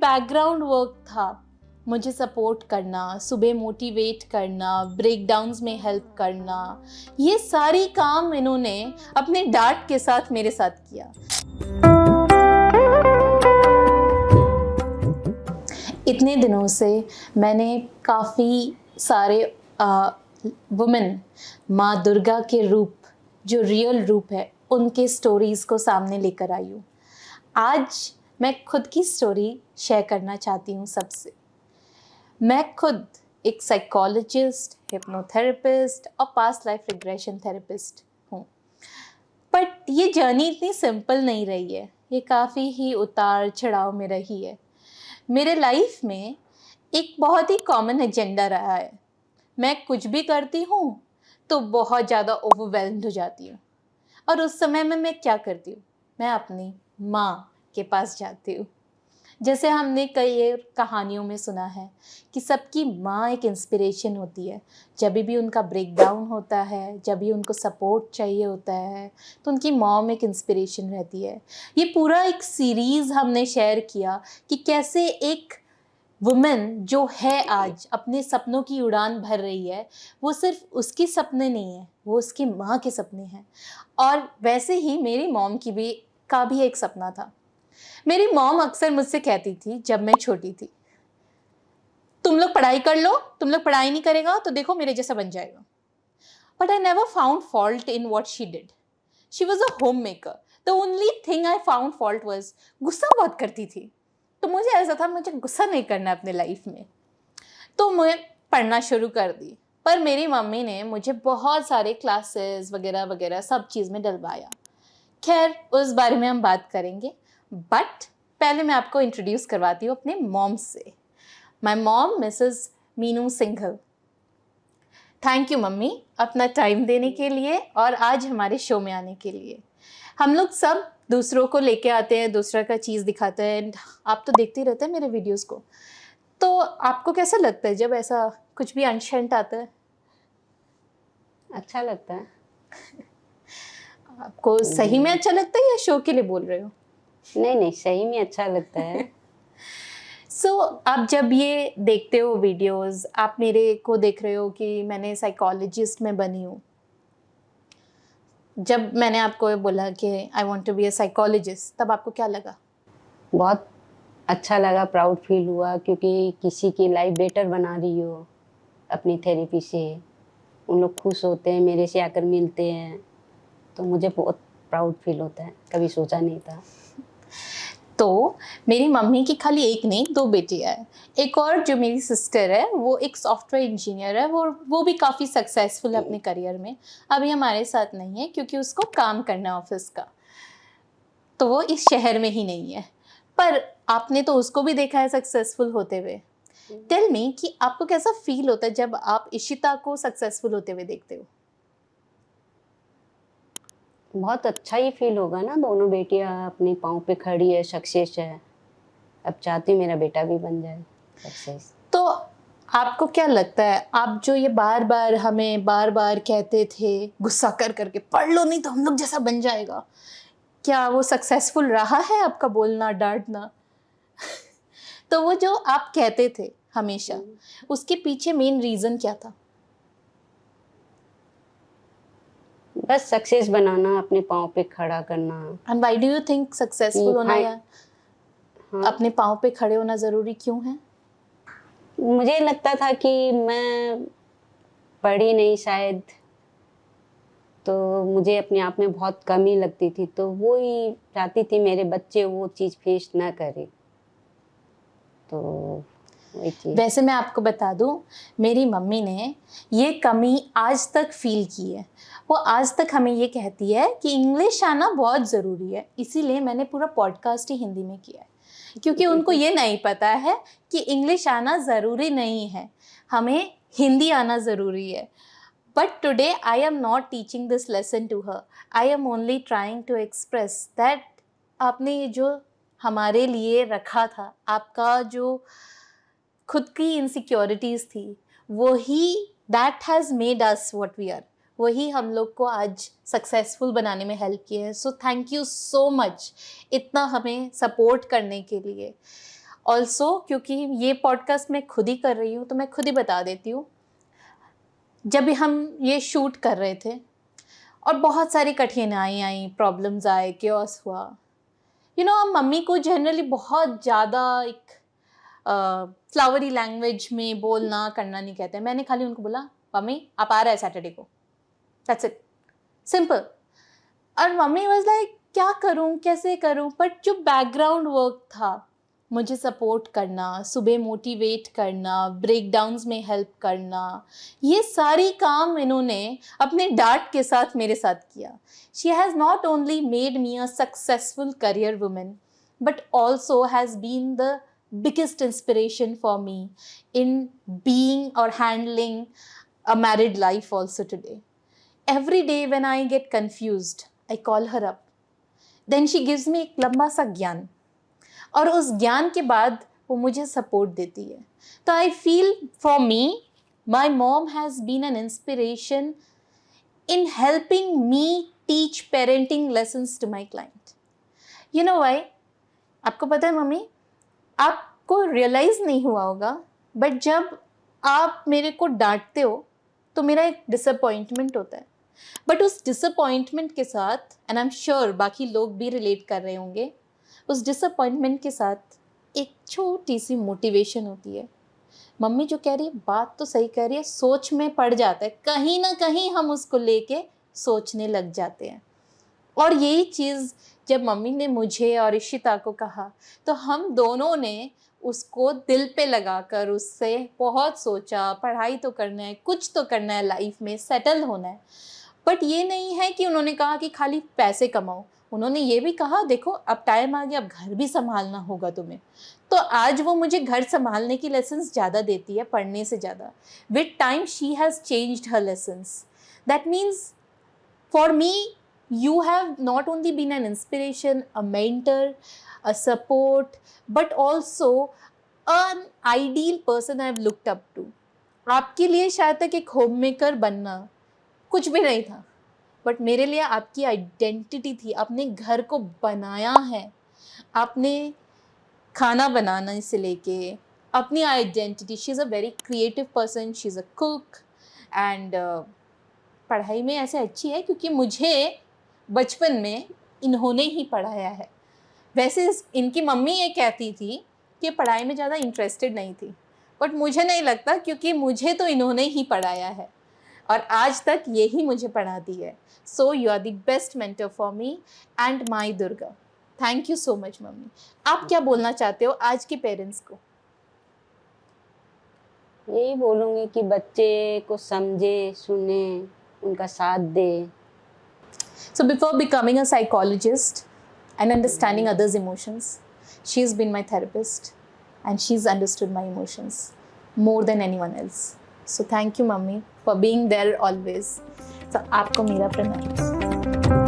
Background work था, मुझे support करना, सुबह मोटिवेट करना, ब्रेकडाउन्स में हेल्प करना, ये सारी काम इन्होंने अपने डांट के साथ मेरे साथ किया। इतने दिनों से मैंने काफ़ी सारे वुमेन माँ दुर्गा के रूप, जो रियल रूप है, उनके स्टोरीज़ को सामने लेकर आई हूँ। आज मैं खुद की स्टोरी शेयर करना चाहती हूँ सबसे। मैं खुद एक साइकोलॉजिस्ट, हिप्नोथेरेपिस्ट और पास्ट लाइफ रिग्रेशन थेरेपिस्ट हूँ। बट ये जर्नी इतनी सिंपल नहीं रही है, ये काफ़ी ही उतार चढ़ाव में रही है। मेरे लाइफ में एक बहुत ही कॉमन एजेंडा रहा है। मैं कुछ भी करती हूँ तो बहुत ज़्यादा ओवरवेल्म्ड हो जाती हूँ, और उस समय में मैं क्या करती हूँ, मैं अपनी माँ के पास जाती हूँ। जैसे हमने कई कहानियों में सुना है कि सबकी माँ एक इंस्पिरेशन होती है। जब भी उनका ब्रेकडाउन होता है, जब भी उनको सपोर्ट चाहिए होता है, तो उनकी मॉम एक इंस्पिरेशन रहती है। ये पूरा एक सीरीज़ हमने शेयर किया कि कैसे एक वुमेन जो है आज अपने सपनों की उड़ान भर रही है, वो सिर्फ उसके सपने नहीं है, वो उसकी माँ के सपने हैं। और वैसे ही मेरी मॉम का भी एक सपना था। मेरी मॉम अक्सर मुझसे कहती थी जब मैं छोटी थी, तुम लोग पढ़ाई कर लो, तुम लोग पढ़ाई नहीं करेगा तो देखो मेरे जैसा बन जाएगा। But I never found fault in what she did. She was a home maker. The only thing I found fault was, गुस्सा बहुत करती थी। तो मुझे ऐसा था, मुझे गुस्सा नहीं करना अपने लाइफ में, तो मैं पढ़ना शुरू कर दी। पर मेरी मम्मी ने मुझे बहुत सारे क्लासेस वगैरह वगैरह सब चीज़ में डलवाया। खैर, उस बारे में हम बात करेंगे, बट पहले मैं आपको इंट्रोड्यूस करवाती हूँ अपने मॉम से। My mom Mrs Meenu Singhal. Thank you mummy, अपना टाइम देने के लिए और आज हमारे शो में आने के लिए। हम लोग सब दूसरों को लेके आते हैं, दूसरा का चीज़ दिखाते हैं। आप तो देखते ही रहते हैं मेरे वीडियोस को, तो आपको कैसा लगता है जब ऐसा कुछ भी अनशंट आता है? अच्छा लगता है। आपको सही में अच्छा लगता है या शो के लिए बोल रहे हो? नहीं नहीं, सही में अच्छा लगता है। आप जब ये देखते हो वीडियोस, आप मेरे को देख रहे हो कि मैंने साइकोलॉजिस्ट में बनी हूँ। जब मैंने आपको बोला कि I want to be a psychologist, तब आपको क्या लगा? बहुत अच्छा लगा, प्राउड फील हुआ, क्योंकि किसी की लाइफ बेटर बना रही हो अपनी थेरेपी से। उन लोग खुश होते हैं, मेरे से आकर मिलते हैं, तो मुझे बहुत प्राउड फील होता है। कभी सोचा नहीं था। तो मेरी मम्मी की खाली एक नहीं, दो बेटियां हैं। एक और जो मेरी सिस्टर है, वो एक सॉफ्टवेयर इंजीनियर है। वो भी काफ़ी सक्सेसफुल है अपने करियर में। अभी हमारे साथ नहीं है क्योंकि उसको काम करना है ऑफिस का, तो वो इस शहर में ही नहीं है। पर आपने तो उसको भी देखा है सक्सेसफुल होते हुए। टेल मी कि आपको कैसा फील होता है जब आप इशिता को सक्सेसफुल होते हुए देखते हो? बहुत अच्छा ही फील होगा ना। दोनों बेटियां अपने पाँव पे खड़ी है, सक्सेस है। अब चाहती हूँ मेरा बेटा भी बन जाए सक्सेस। तो आपको क्या लगता है, आप जो ये हमें बार बार कहते थे गुस्सा कर करके, पढ़ लो नहीं तो हम लोग जैसा बन जाएगा, क्या वो सक्सेसफुल रहा है आपका बोलना, डांटना? तो वो जो आप कहते थे हमेशा, उसके पीछे मेन रीजन क्या था? बस सक्सेस बनाना, अपने पाँव पे खड़ा करना। And why do you think successful होना या हाँ, अपने पाँव पे खड़े होना ज़रूरी क्यों है? मुझे लगता था कि मैं पढ़ी नहीं शायद, तो मुझे अपने आप में बहुत कमी लगती थी। तो वो ही चाहती थी मेरे बच्चे वो चीज़ फेस ना करें, तो वही चीज़। वैसे मैं आपको बता दूं, मेरी मम्मी ने ये कमी आज तक फील की है। वो आज तक हमें ये कहती है कि इंग्लिश आना बहुत ज़रूरी है। इसीलिए मैंने पूरा पॉडकास्ट ही हिंदी में किया है, क्योंकि उनको ये नहीं पता है कि इंग्लिश आना ज़रूरी नहीं है, हमें हिंदी आना ज़रूरी है। But today I am not teaching this lesson to her, I am only trying to express that आपने ये जो हमारे लिए रखा था, आपका जो खुद की इनसिक्योरिटीज़ थी, वही that has made us what we are, वही हम लोग को आज सक्सेसफुल बनाने में हेल्प किए हैं। So thank you so much इतना हमें सपोर्ट करने के लिए। ऑल्सो क्योंकि ये पॉडकास्ट मैं खुद ही कर रही हूँ तो मैं खुद ही बता देती हूँ, जब भी हम ये शूट कर रहे थे और बहुत सारी कठिनाई आई, प्रॉब्लम्स आए, क्योस हुआ, हम मम्मी को जनरली बहुत ज़्यादा एक फ्लावरी लैंग्वेज में बोलना करना नहीं कहते हैं। मैंने खाली उनको बोला, मम्मी आप आ रहे हैं सैटरडे को, दैट्स इट, सिंपल। और मम्मी वाज लाइक क्या करूं, कैसे करूं, बट जो बैकग्राउंड वर्क था, मुझे सपोर्ट करना, सुबह मोटिवेट करना, ब्रेकडाउन्स में हेल्प करना, ये सारी काम इन्होंने अपने डांट के साथ मेरे साथ किया। She has not only made me a successful career women but also has been the biggest inspiration for me in being or handling a married life also today. Every day when I get confused, I call her up. Then she gives me एक लंबा सा ज्ञान और उस ज्ञान के बाद वो मुझे सपोर्ट देती है। तो I feel for me my mom has been an inspiration in helping me teach parenting lessons to my client. You know why? आपको पता है मम्मी, आपको रियलाइज़ नहीं हुआ होगा, बट जब आप मेरे को डांटते हो तो मेरा एक डिसअपॉइंटमेंट होता है, बट उस डिसअपॉइंटमेंट के साथ, एंड आई एम श्योर बाकी लोग भी रिलेट कर रहे होंगे, उस डिसअपॉइंटमेंट के साथ एक छोटी सी मोटिवेशन होती है। मम्मी जो कह रही है बात तो सही कह रही है, सोच में पड़ जाता है, कहीं ना कहीं हम उसको लेके सोचने लग जाते हैं। और यही चीज़ जब मम्मी ने मुझे और इशिता को कहा तो हम दोनों ने उसको दिल पे लगाकर उससे बहुत सोचा, पढ़ाई तो करना है, कुछ तो करना है, लाइफ में सेटल होना है। बट ये नहीं है कि उन्होंने कहा कि खाली पैसे कमाओ, उन्होंने ये भी कहा देखो अब टाइम आ गया, अब घर भी संभालना होगा तुम्हें। तो आज वो मुझे घर संभालने की लेसन्स ज़्यादा देती है पढ़ने से ज़्यादा। With time she has changed her lessons. That means for me you have not only been an inspiration, a mentor, a support, but also an ideal person I have looked up to. आपके लिए शायद तक एक home maker बनना कुछ भी नहीं था, बट मेरे लिए आपकी आइडेंटिटी थी। आपने घर को बनाया है, आपने खाना बनाना से लेके अपनी identity. She is a very creative person, she is a cook and पढ़ाई में ऐसे अच्छी है क्योंकि मुझे बचपन में इन्होंने ही पढ़ाया है। वैसे इनकी मम्मी ये कहती थी कि पढ़ाई में ज़्यादा इंटरेस्टेड नहीं थी, बट मुझे नहीं लगता क्योंकि मुझे तो इन्होंने ही पढ़ाया है और आज तक यही मुझे पढ़ाती है। So you are the best mentor for me and my Durga. Thank you so much mummy. आप क्या बोलना चाहते हो आज के पेरेंट्स को? यही बोलूँगी कि बच्चे को समझे, सुने, उनका साथ दे। So before becoming a psychologist and understanding others' emotions, she's been my therapist and she's understood my emotions more than anyone else. So thank you, Mummy, for being there always. So आपको मेरा प्रणाम।